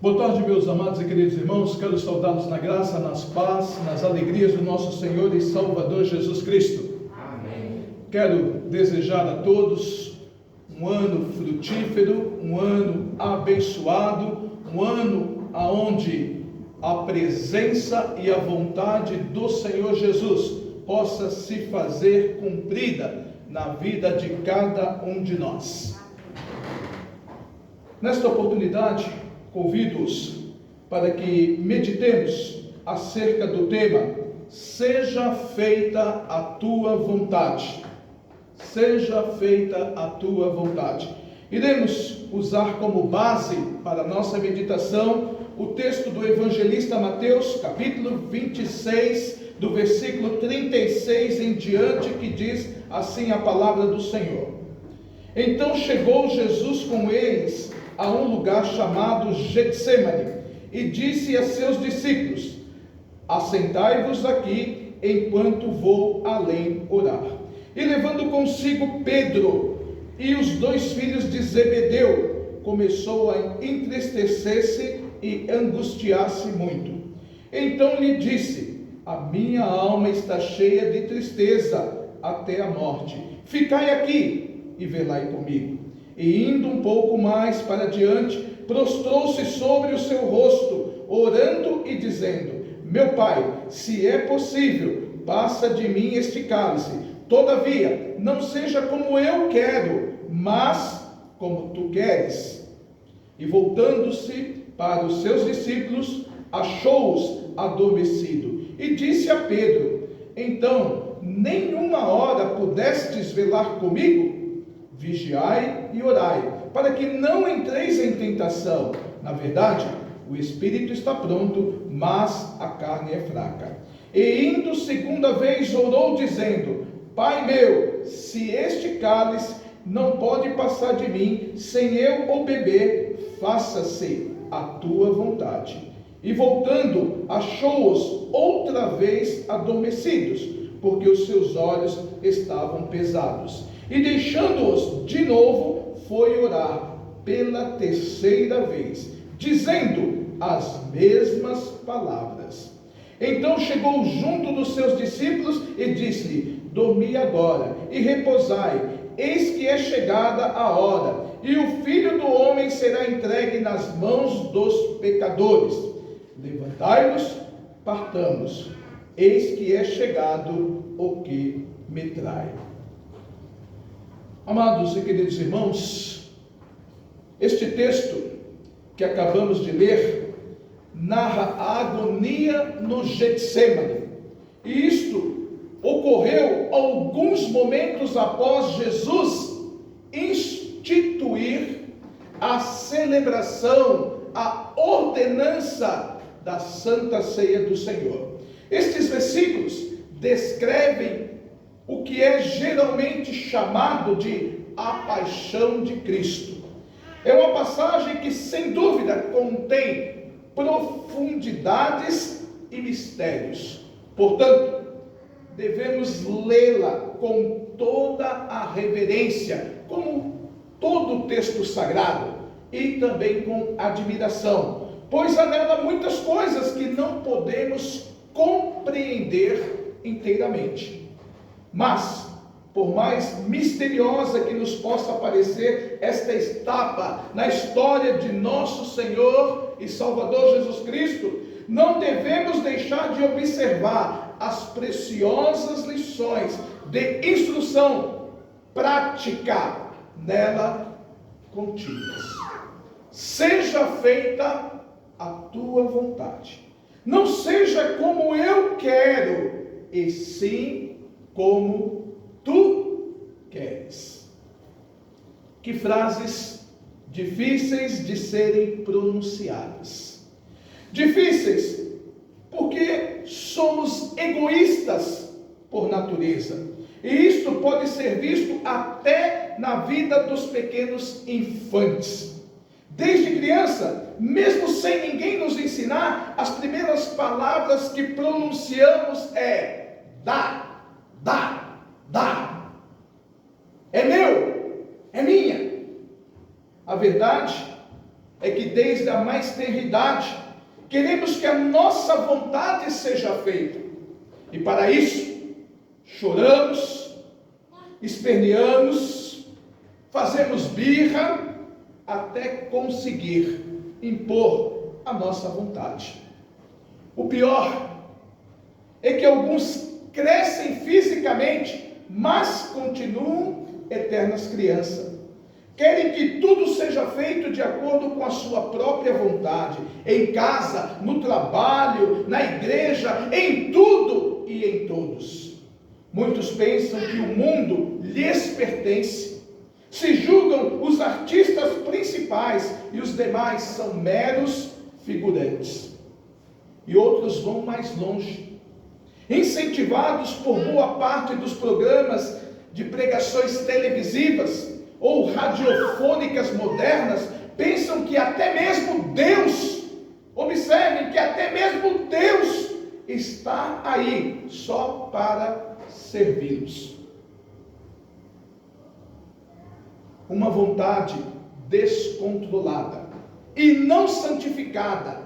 Boa tarde, meus amados e queridos irmãos. Quero saudá-los na graça, nas paz, nas alegrias do nosso Senhor e Salvador Jesus Cristo. Amém. Quero desejar a todos um ano frutífero, um ano abençoado, um ano onde a presença e a vontade do Senhor Jesus possa se fazer cumprida na vida de cada um de nós. Nesta oportunidade, convido-os para que meditemos acerca do tema: seja feita a tua vontade. Seja feita a tua vontade. Iremos usar como base para a nossa meditação o texto do evangelista Mateus, capítulo 26, do versículo 36 em diante, que diz assim a palavra do Senhor. Então chegou Jesus com eles a um lugar chamado Getsêmani e disse a seus discípulos: assentai-vos aqui enquanto vou além orar. E levando consigo Pedro e os dois filhos de Zebedeu, começou a entristecer-se e angustiar-se muito. Então lhe disse: a minha alma está cheia de tristeza até a morte. Ficai aqui e velai comigo. E indo um pouco mais para diante, prostrou-se sobre o seu rosto, orando e dizendo: meu Pai, se é possível, passa de mim este cálice. Todavia, não seja como eu quero, mas como tu queres. E voltando-se para os seus discípulos, achou-os adormecidos. E disse a Pedro: então, nenhuma hora pudestes velar comigo? Vigiai e orai, para que não entreis em tentação. Na verdade, o espírito está pronto, mas a carne é fraca. E indo segunda vez, orou dizendo: Pai meu, se este cálice não pode passar de mim, sem eu o beber, faça-se a tua vontade. E voltando, achou-os outra vez adormecidos, porque os seus olhos estavam pesados. E deixando-os de novo, foi orar pela terceira vez, dizendo as mesmas palavras. Então chegou junto dos seus discípulos e disse-lhe: dormi agora e repousai, eis que é chegada a hora, e o Filho do Homem será entregue nas mãos dos pecadores. Levantai-vos, partamos, eis que é chegado o que me trai. Amados e queridos irmãos, este texto que acabamos de ler narra a agonia no Getsêmani. E isto ocorreu alguns momentos após Jesus instituir a celebração, a ordenança da Santa Ceia do Senhor. Estes versículos descrevem o que é geralmente chamado de a paixão de Cristo. É uma passagem que, sem dúvida, contém profundidades e mistérios. Portanto, devemos lê-la com toda a reverência, como todo o texto sagrado, e também com admiração, pois há nela muitas coisas que não podemos compreender inteiramente. Mas, por mais misteriosa que nos possa parecer esta etapa na história de nosso Senhor e Salvador Jesus Cristo, não devemos deixar de observar as preciosas lições de instrução prática nela contidas. Seja feita a tua vontade. Não seja como eu quero, e sim como tu queres. Que frases difíceis de serem pronunciadas. Difíceis porque somos egoístas por natureza. E isto pode ser visto até na vida dos pequenos infantes. Desde criança, mesmo sem ninguém nos ensinar, as primeiras palavras que pronunciamos é dá. Dá, dá, é meu, é minha. A verdade é que desde a mais tenra idade, queremos que a nossa vontade seja feita. E para isso, choramos, esperneamos, fazemos birra, até conseguir impor a nossa vontade. O pior é que alguns crescem fisicamente, mas continuam eternas crianças. Querem que tudo seja feito de acordo com a sua própria vontade, em casa, no trabalho, na igreja, em tudo e em todos. Muitos pensam que o mundo lhes pertence, se julgam os artistas principais e os demais são meros figurantes. E outros vão mais longe, incentivados por boa parte dos programas de pregações televisivas ou radiofônicas modernas, pensam que até mesmo Deus, observem que até mesmo Deus está aí só para servi-los. Uma vontade descontrolada e não santificada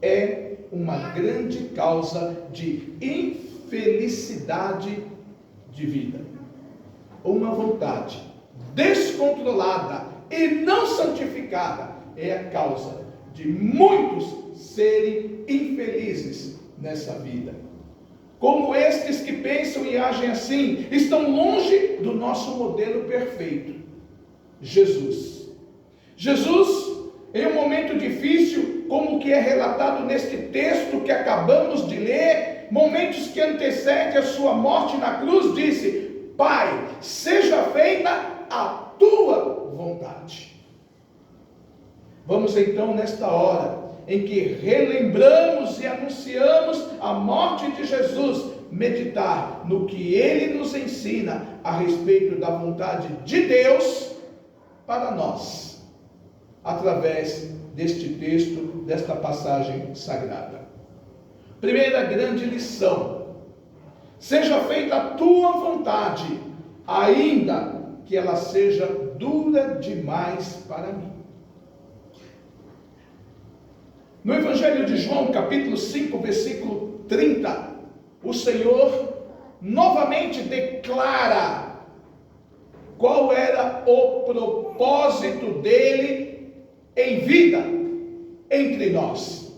é uma grande causa de infelicidade de vida. Uma vontade descontrolada e não santificada é a causa de muitos serem infelizes nessa vida. Como estes que pensam e agem assim, estão longe do nosso modelo perfeito, Jesus. Jesus, em um momento difícil, como o que é relatado neste texto que acabamos de ler, momentos que antecedem a sua morte na cruz, disse: Pai, seja feita a tua vontade. Vamos então, nesta hora em que relembramos e anunciamos a morte de Jesus, meditar no que ele nos ensina a respeito da vontade de Deus para nós, através deste texto, desta passagem sagrada. Primeira grande lição: seja feita a tua vontade, ainda que ela seja dura demais para mim. No Evangelho de João, capítulo 5, versículo 30, o Senhor novamente declara qual era o propósito dele em vida entre nós.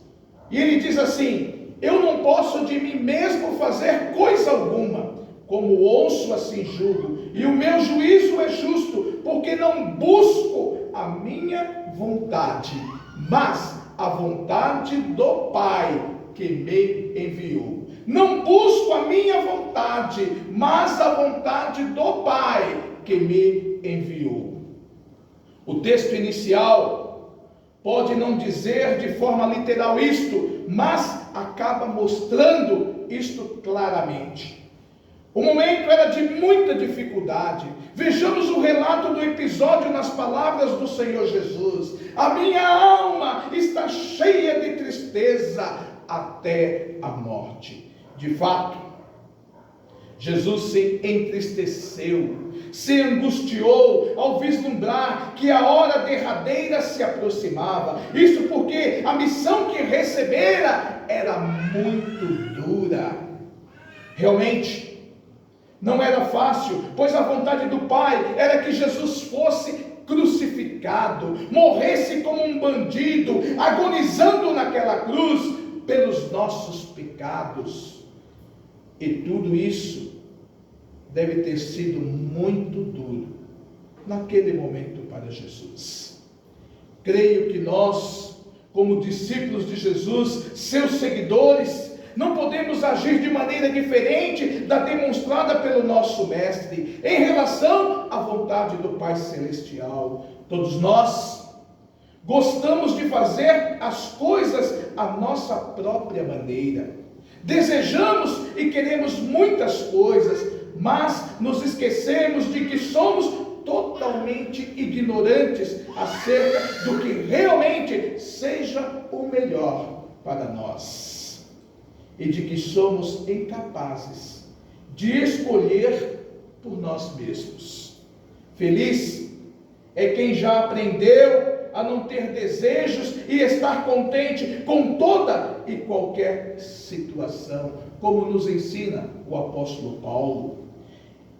E ele diz assim: eu não posso de mim mesmo fazer coisa alguma, como ouço assim julgo, e o meu juízo é justo, porque não busco a minha vontade, mas a vontade do Pai que me enviou. Não busco a minha vontade, mas a vontade do Pai que me enviou. O texto inicial pode não dizer de forma literal isto, mas acaba mostrando isto claramente. O momento era de muita dificuldade. Vejamos o relato do episódio nas palavras do Senhor Jesus: a minha alma está cheia de tristeza até a morte. De fato, Jesus se entristeceu, se angustiou ao vislumbrar que a hora derradeira se aproximava. Isso porque a missão que recebera era muito dura. Realmente, não era fácil, pois a vontade do Pai era que Jesus fosse crucificado, morresse como um bandido, agonizando naquela cruz pelos nossos pecados. E tudo isso deve ter sido muito duro naquele momento para Jesus. Creio que nós, como discípulos de Jesus, seus seguidores, não podemos agir de maneira diferente da demonstrada pelo nosso Mestre em relação à vontade do Pai Celestial. Todos nós gostamos de fazer as coisas à nossa própria maneira. Desejamos e queremos muitas coisas, mas nos esquecemos de que somos totalmente ignorantes acerca do que realmente seja o melhor para nós. E de que somos incapazes de escolher por nós mesmos. Feliz é quem já aprendeu a não ter desejos e estar contente com toda e qualquer situação, como nos ensina o apóstolo Paulo.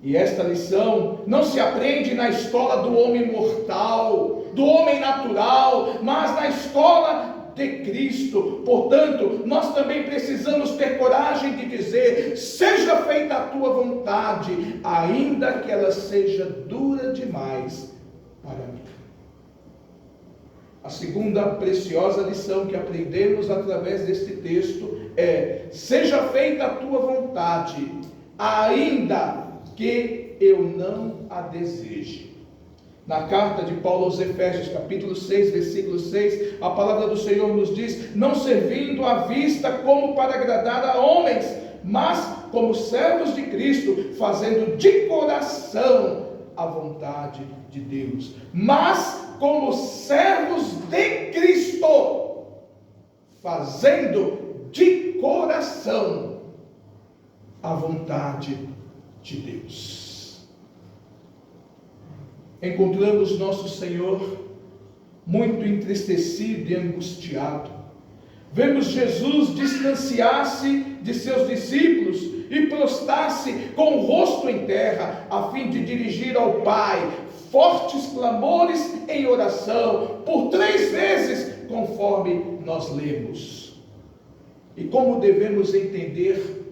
E esta lição não se aprende na escola do homem mortal, do homem natural, mas na escola de Cristo. Portanto, nós também precisamos ter coragem de dizer: seja feita a tua vontade, ainda que ela seja dura demais para mim. A segunda preciosa lição que aprendemos através deste texto é: seja feita a tua vontade, ainda que eu não a deseje. Na carta de Paulo aos Efésios, capítulo 6, versículo 6, a palavra do Senhor nos diz: não servindo à vista como para agradar a homens, mas como servos de Cristo, fazendo de coração a vontade de Deus. Mas como servos de Cristo, fazendo de coração a vontade de Deus. Encontramos nosso Senhor muito entristecido e angustiado. Vemos Jesus distanciar-se de seus discípulos e prostrar-se com o rosto em terra, a fim de dirigir ao Pai fortes clamores em oração, por 3 vezes, conforme nós lemos. E como devemos entender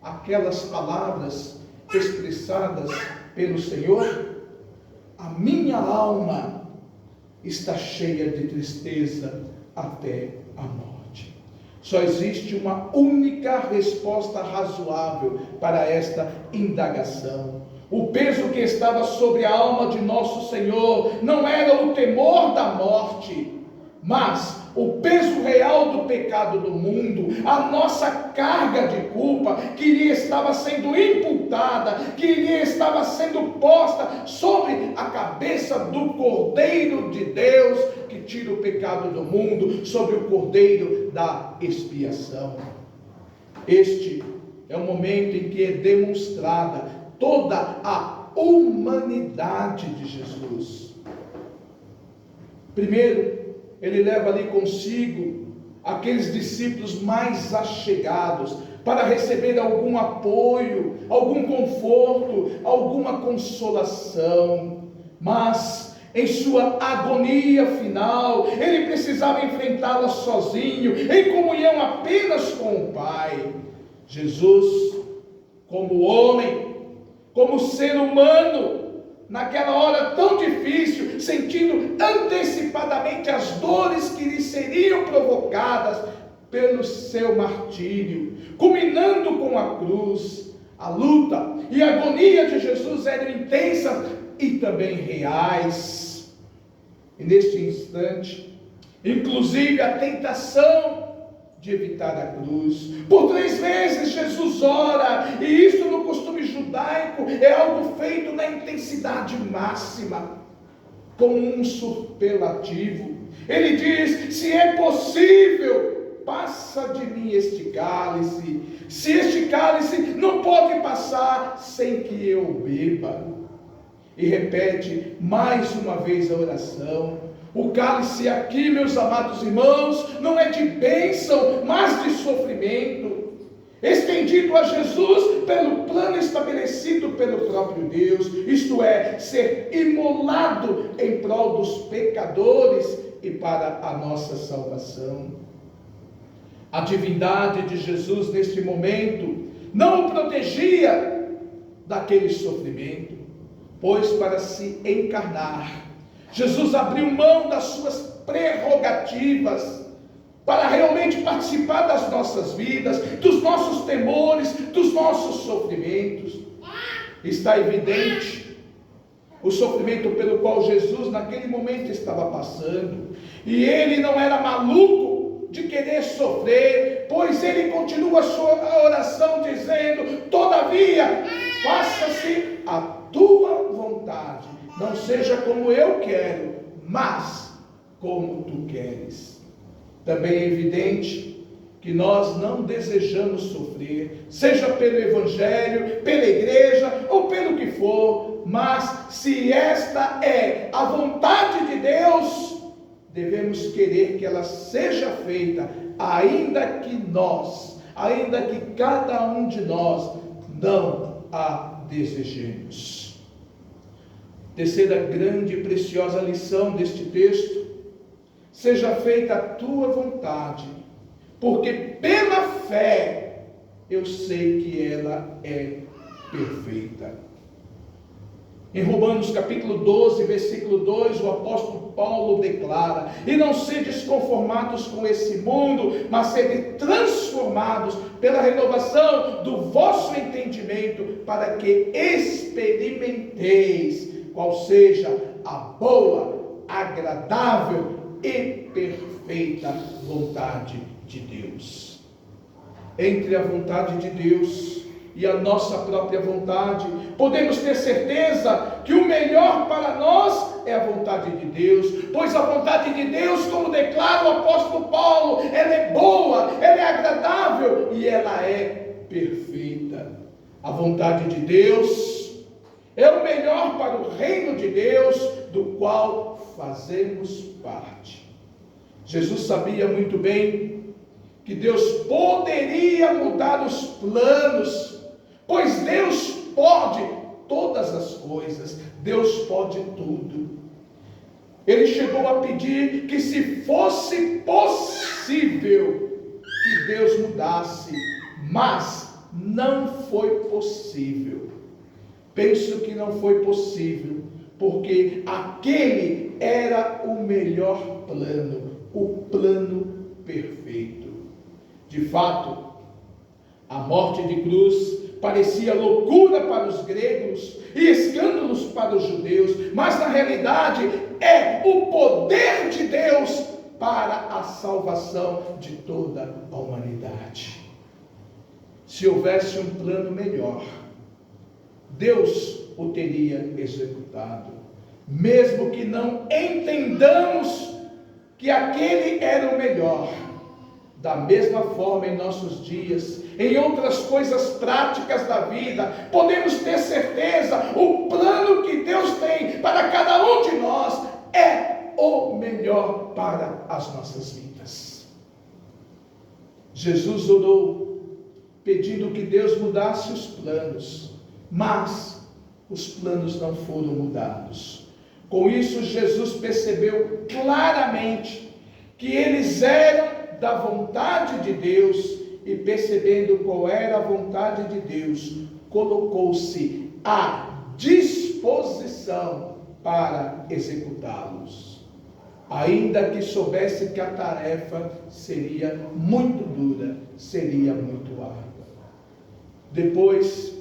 aquelas palavras expressadas pelo Senhor? A minha alma está cheia de tristeza até a morte. Só existe uma única resposta razoável para esta indagação. O peso que estava sobre a alma de nosso Senhor não era o temor da morte, mas o peso real do pecado do mundo, a nossa carga de culpa que lhe estava sendo imputada, que lhe estava sendo posta sobre a cabeça do Cordeiro de Deus, que tira o pecado do mundo, sobre o Cordeiro da expiação. Este é o momento em que é demonstrada toda a humanidade de Jesus. Primeiro, ele leva ali consigo aqueles discípulos mais achegados para receber algum apoio, algum conforto, alguma consolação. Mas em sua agonia final, ele precisava enfrentá-la sozinho, em comunhão apenas com o Pai. Jesus, como homem, como ser humano, naquela hora tão difícil, sentindo antecipadamente as dores que lhe seriam provocadas pelo seu martírio, culminando com a cruz. A luta e a agonia de Jesus eram intensas e também reais. E neste instante, inclusive a tentação de evitar a cruz. Por 3 vezes Jesus ora, e isso no costume judaico é algo feito na intensidade máxima, como um superlativo. Ele diz: se é possível, passa de mim este cálice. Se este cálice não pode passar sem que eu beba. E repete mais uma vez a oração. O cálice aqui, meus amados irmãos, não é de bênção, mas de sofrimento, estendido a Jesus pelo plano estabelecido pelo próprio Deus, isto é, ser imolado em prol dos pecadores e para a nossa salvação. A divindade de Jesus neste momento não o protegia daquele sofrimento, pois para se encarnar, Jesus abriu mão das suas prerrogativas para realmente participar das nossas vidas, dos nossos temores, dos nossos sofrimentos. Está evidente o sofrimento pelo qual Jesus naquele momento estava passando, e ele não era maluco de querer sofrer, pois ele continua a sua oração dizendo: todavia, faça-se a tua vontade, não seja como eu quero, mas como tu queres. Também é evidente que nós não desejamos sofrer, seja pelo Evangelho, pela igreja ou pelo que for, mas se esta é a vontade de Deus, devemos querer que ela seja feita, ainda que cada um de nós não a desejemos. Terceira grande e preciosa lição deste texto: seja feita a tua vontade, porque pela fé eu sei que ela é perfeita. Em Romanos capítulo 12, versículo 2, o apóstolo Paulo declara: e não sedes conformados com esse mundo, mas sede transformados pela renovação do vosso entendimento, para que experimenteis qual seja a boa, agradável e perfeita vontade de Deus. Entre a vontade de Deus e a nossa própria vontade, podemos ter certeza que o melhor para nós é a vontade de Deus, pois a vontade de Deus, como declara o apóstolo Paulo, ela é boa, ela é agradável e ela é perfeita. A vontade de Deus é o melhor para o reino de Deus, do qual fazemos parte. Jesus sabia muito bem que Deus poderia mudar os planos, pois Deus pode todas as coisas, Deus pode tudo. Ele chegou a pedir que, se fosse possível, que Deus mudasse, mas não foi possível. Penso que não foi possível, porque aquele era o melhor plano, o plano perfeito. De fato, a morte de cruz parecia loucura para os gregos e escândalos para os judeus, mas na realidade é o poder de Deus para a salvação de toda a humanidade. Se houvesse um plano melhor, Deus o teria executado, mesmo que não entendamos que aquele era o melhor. Da mesma forma, em nossos dias, em outras coisas práticas da vida, podemos ter certeza, o plano que Deus tem para cada um de nós é o melhor para as nossas vidas. Jesus orou, pedindo que Deus mudasse os planos, mas os planos não foram mudados. Com isso, Jesus percebeu claramente que eles eram da vontade de Deus, e percebendo qual era a vontade de Deus, colocou-se à disposição para executá-los, ainda que soubesse que a tarefa seria muito dura, seria muito árdua. Depois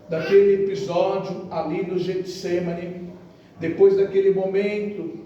daquele episódio ali no Getsêmani, depois daquele momento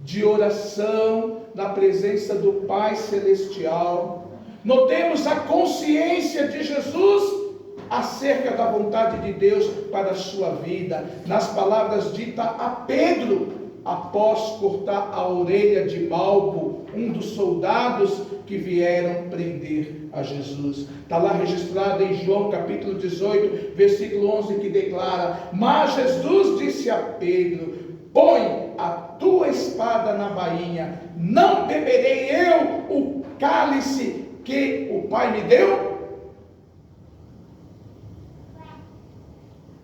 de oração na presença do Pai Celestial, notemos a consciência de Jesus acerca da vontade de Deus para a sua vida, nas palavras ditas a Pedro, após cortar a orelha de Malco, um dos soldados que vieram prender a Jesus. Está lá registrado em João capítulo 18, versículo 11, que declara: mas Jesus disse a Pedro: põe a tua espada na bainha, não beberei eu o cálice que o Pai me deu?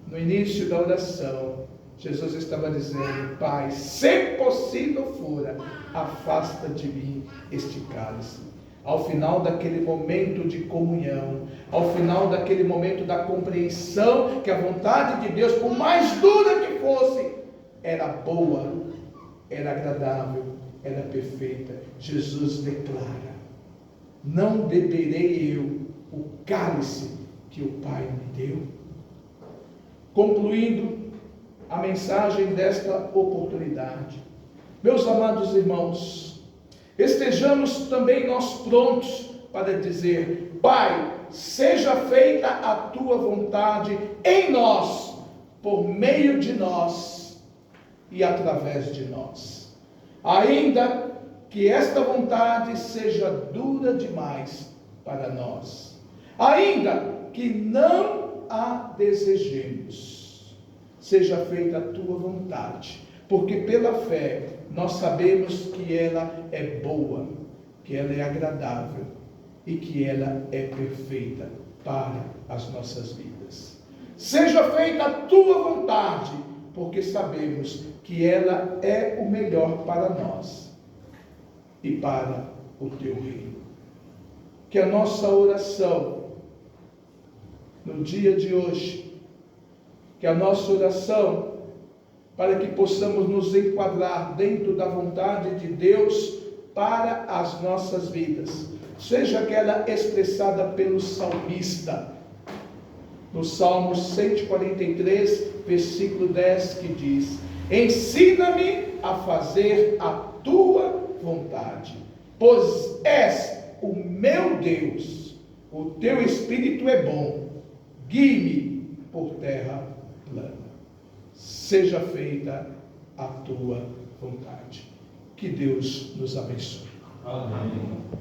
No início da oração, Jesus estava dizendo: Pai, se possível fora, afasta de mim este cálice. Ao final daquele momento de comunhão, ao final daquele momento da compreensão que a vontade de Deus, por mais dura que fosse, era boa, era agradável, era perfeita, Jesus declara: não beberei eu o cálice que o Pai me deu. Concluindo a mensagem desta oportunidade, meus amados irmãos, estejamos também nós prontos para dizer: Pai, seja feita a tua vontade em nós, por meio de nós e através de nós, ainda que esta vontade seja dura demais para nós, ainda que não a desejemos. Seja feita a tua vontade, porque pela fé nós sabemos que ela é boa, que ela é agradável e que ela é perfeita para as nossas vidas. Seja feita a tua vontade, porque sabemos que ela é o melhor para nós e para o teu reino. Que a nossa oração no dia de hoje, que a nossa oração para que possamos nos enquadrar dentro da vontade de Deus para as nossas vidas, seja aquela expressada pelo salmista, no Salmo 143, versículo 10, que diz: ensina-me a fazer a tua vontade, pois és o meu Deus, o teu Espírito é bom, guie-me por terra plana. Seja feita a tua vontade. Que Deus nos abençoe. Amém.